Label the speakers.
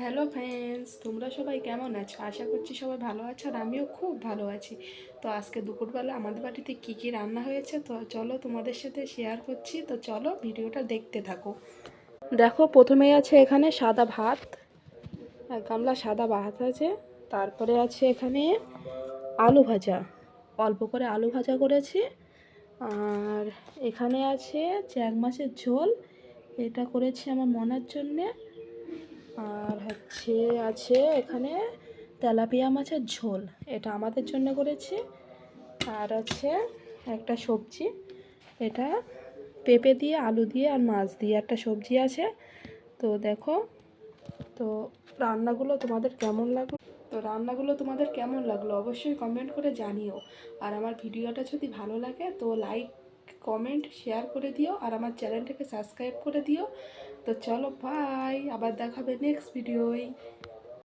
Speaker 1: Hello friends, তোমরা সবাই কেমন আছো? আশা করছি সবাই ভালো আছো আর আমিও খুব ভালো আছি। তো আজকে দুপুরবেলা আমাদের বাড়িতে কী কী রান্না হয়েছে তো চলো তোমাদের সাথে শেয়ার করছি। তো চলো ভিডিওটা দেখতে থাকো। দেখো, প্রথমেই আছে এখানে সাদা ভাত, এক গামলা সাদা ভাত আছে। তারপরে আছে এখানে আলু ভাজা, অল্প করে আলু ভাজা করেছি। আর এখানে আছে চ্যাং মাছের ঝোল, এটা করেছি আমার মনার জন্যে। আর আছে এখানে তেলাপিয়া মাছের ঝোল, এটা আমাদের জন্য করেছি। আর আছে একটা সবজি, এটা পেঁপে দিয়ে আলু দিয়ে আর মাছ দিয়ে একটা সবজি আছে। তো দেখো, তো রান্নাগুলো তোমাদের কেমন লাগলো অবশ্যই কমেন্ট করে জানিও। আর আমার ভিডিওটা যদি ভালো লাগে তো লাইক, কমেন্ট, শেয়ার করে দিও আর আমার চ্যানেলটাকে সাবস্ক্রাইব করে দিও। তো চলো, বাই, আবার দেখাবে নেক্সট ভিডিওয়।